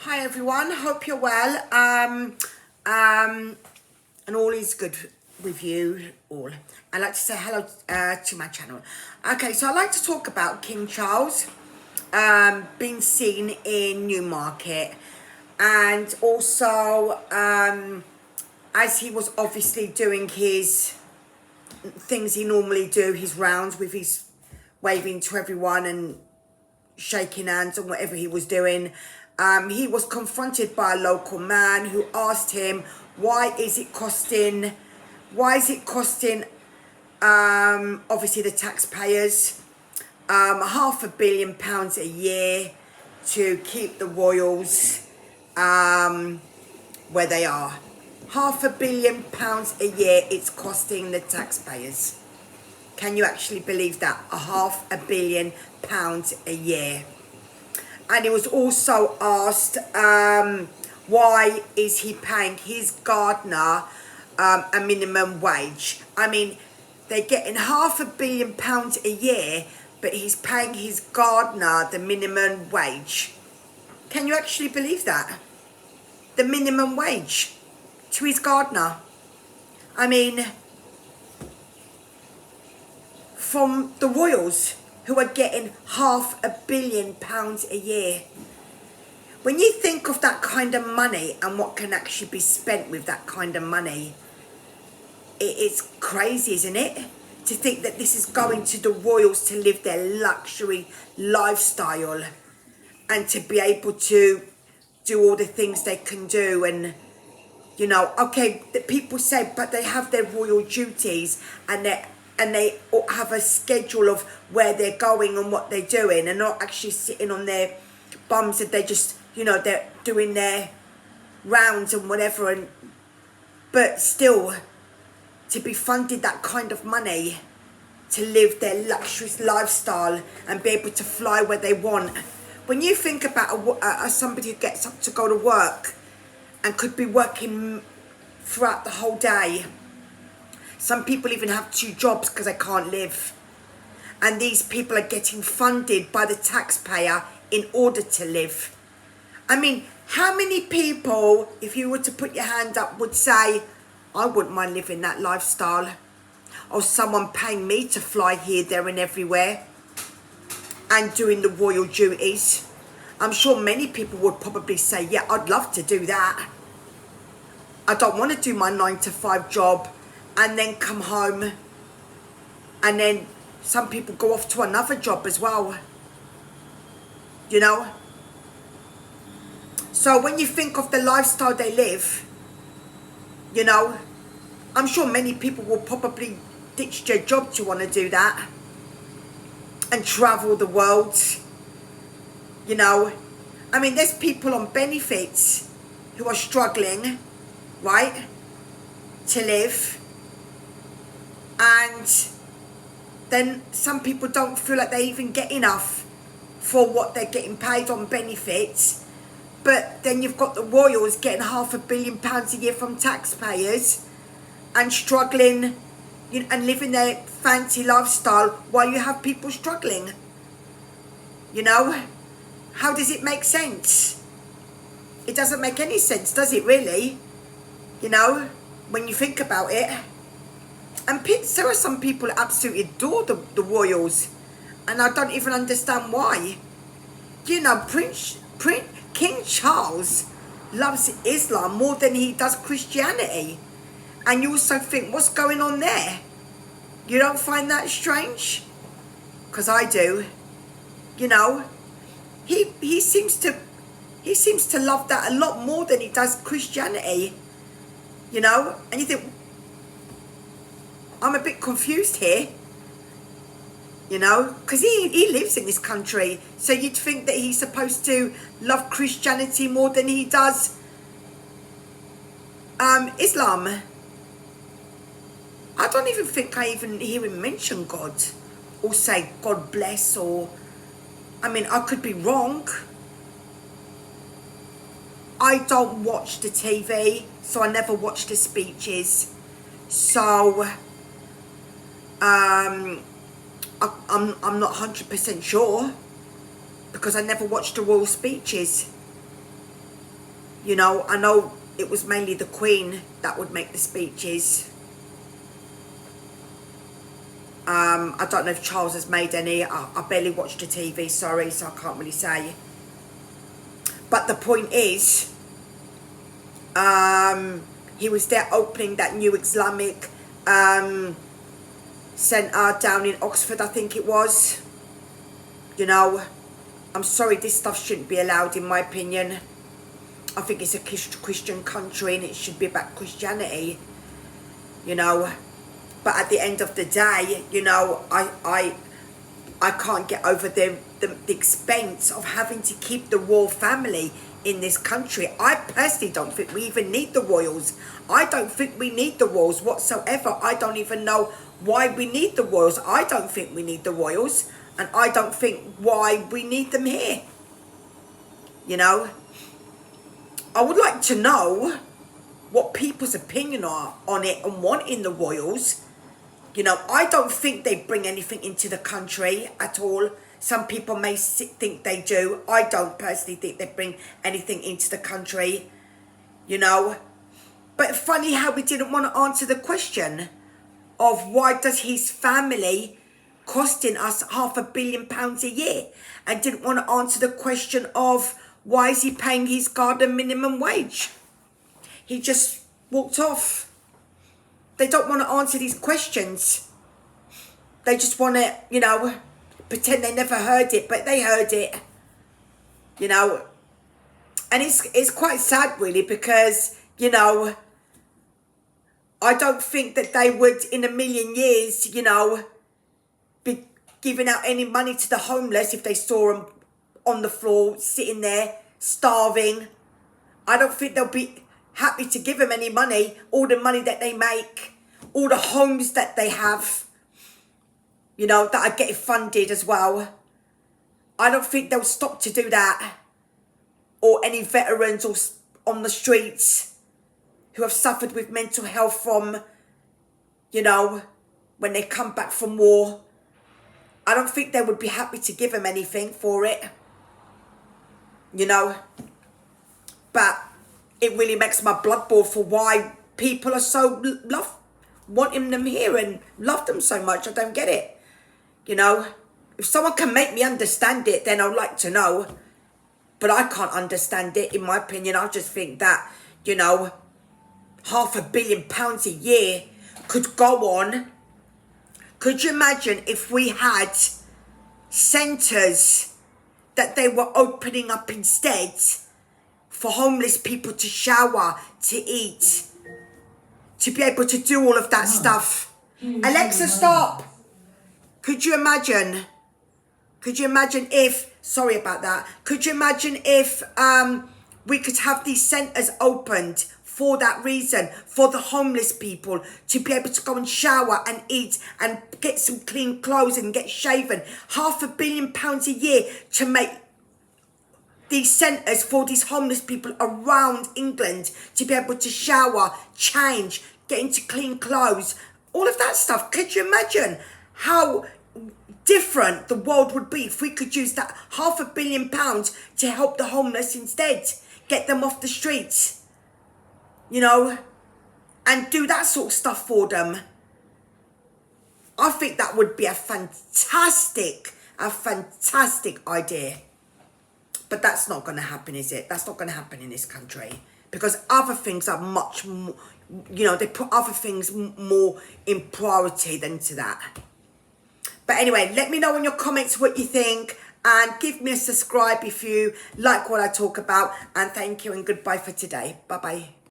Hi everyone, hope you're well. And all is good with you all. I'd like to say hello to my channel. Okay, so I'd like to talk about King Charles being seen in Newmarket, and also as he was obviously doing his things he normally do, his rounds with his waving to everyone and shaking hands and whatever he was doing. He was confronted by a local man who asked him, why is it costing obviously the taxpayers £500 million a year to keep the royals where they are. £500 million a year it's costing the taxpayers. Can you actually believe that? £500 million a year. And he was also asked, why is he paying his gardener a minimum wage? I mean, they're getting £500 million a year, but he's paying his gardener the minimum wage. Can you actually believe that? The minimum wage to his gardener. I mean, from the royals, who are getting £500 million a year. When you think of that kind of money and what can actually be spent with that kind of money, it's crazy, isn't it? To think that this is going to the royals to live their luxury lifestyle and to be able to do all the things they can do. And, you know, okay, the people say, but they have their royal duties and they have a schedule of where they're going and what they're doing, and not actually sitting on their bums, and they're just, you know, they're doing their rounds and whatever. And but still, to be funded that kind of money to live their luxurious lifestyle and be able to fly where they want. When you think about somebody who gets up to go to work and could be working throughout the whole day. Some people even have 2 jobs because they can't live. And these people are getting funded by the taxpayer in order to live. I mean, how many people, if you were to put your hand up, would say, I wouldn't mind living that lifestyle? Or someone paying me to fly here, there and everywhere and doing the royal duties. I'm sure many people would probably say, yeah, I'd love to do that. I don't want to do my 9-to-5 job and then come home, and then some people go off to another job as well, you know. So when you think of the lifestyle they live, you know, I'm sure many people will probably ditch their job to want to do that and travel the world, you know. I mean, there's people on benefits who are struggling, right, to live. And then some people don't feel like they even get enough for what they're getting paid on benefits. But then you've got the royals getting £500 million a year from taxpayers and struggling, you know, and living their fancy lifestyle while you have people struggling. You know, how does it make sense? It doesn't make any sense, does it really? You know, when you think about it. And there are some people who absolutely adore the royals, and I don't even understand why. You know, King Charles loves Islam more than he does Christianity. And you also think, what's going on there? You don't find that strange? Because I do. You know, he seems to love that a lot more than he does Christianity. You know, and you think, I'm a bit confused here, you know, because he lives in this country. So you'd think that he's supposed to love Christianity more than he does Islam. I don't even think I even hear him mention God or say God bless, or, I mean, I could be wrong. I don't watch the TV, so I never watch the speeches. So I'm not 100% sure, because I never watched the royal speeches. You know, I know it was mainly the Queen that would make the speeches. I don't know if Charles has made any. I barely watched the TV, sorry, so I can't really say. But the point is, he was there opening that new Islamic centre down in Oxford, I think it was. You know, I'm sorry, this stuff shouldn't be allowed in my opinion. I think it's a Christian country and it should be about Christianity, you know. But at the end of the day, you know, I can't get over the expense of having to keep the royal family in this country. I personally don't think we even need the royals. I don't think we need the royals whatsoever. I don't even know why we need the royals. I don't think we need the royals, and I don't think why we need them here. You know, I would like to know what people's opinion are on it and wanting the royals. You know, I don't think they bring anything into the country at all. Some people may think they do. I don't personally think they bring anything into the country, you know. But funny how we didn't want to answer the question of why does his family costing us £500 million a year, and didn't want to answer the question of why is he paying his garden minimum wage. He just walked off. They don't want to answer these questions. They just want to, you know, pretend they never heard it, but they heard it, you know. And it's quite sad really, because, you know, I don't think that they would in a million years, you know, be giving out any money to the homeless if they saw them on the floor sitting there starving. I don't think they'll be happy to give them any money, all the money that they make, all the homes that they have, you know, that are getting funded as well. I don't think they'll stop to do that. Or any veterans or on the streets who have suffered with mental health from, you know, when they come back from war. I don't think they would be happy to give them anything for it, you know. But it really makes my blood boil for why people are so wanting them here and love them so much. I don't get it, you know. If someone can make me understand it, then I'd like to know. But I can't understand it, in my opinion. I just think that, you know, £500 million a year could go on. Could you imagine if we had centres that they were opening up instead for homeless people to shower, to eat, to be able to do all of that stuff? Alexa, stop! Could you imagine? Could you imagine if, sorry about that, could you imagine if we could have these centres opened for that reason, for the homeless people to be able to go and shower and eat and get some clean clothes and get shaven? £500 million a year to make these centres for these homeless people around England to be able to shower, change, get into clean clothes, all of that stuff. Could you imagine how different the world would be if we could use that £500 million to help the homeless instead, get them off the streets, you know, and do that sort of stuff for them? I think that would be a fantastic idea. But that's not going to happen, is it? That's not going to happen in this country, because other things are much more, you know, they put other things more in priority than to that. But anyway, let me know in your comments what you think, and give me a subscribe if you like what I talk about. And thank you and goodbye for today. Bye-bye.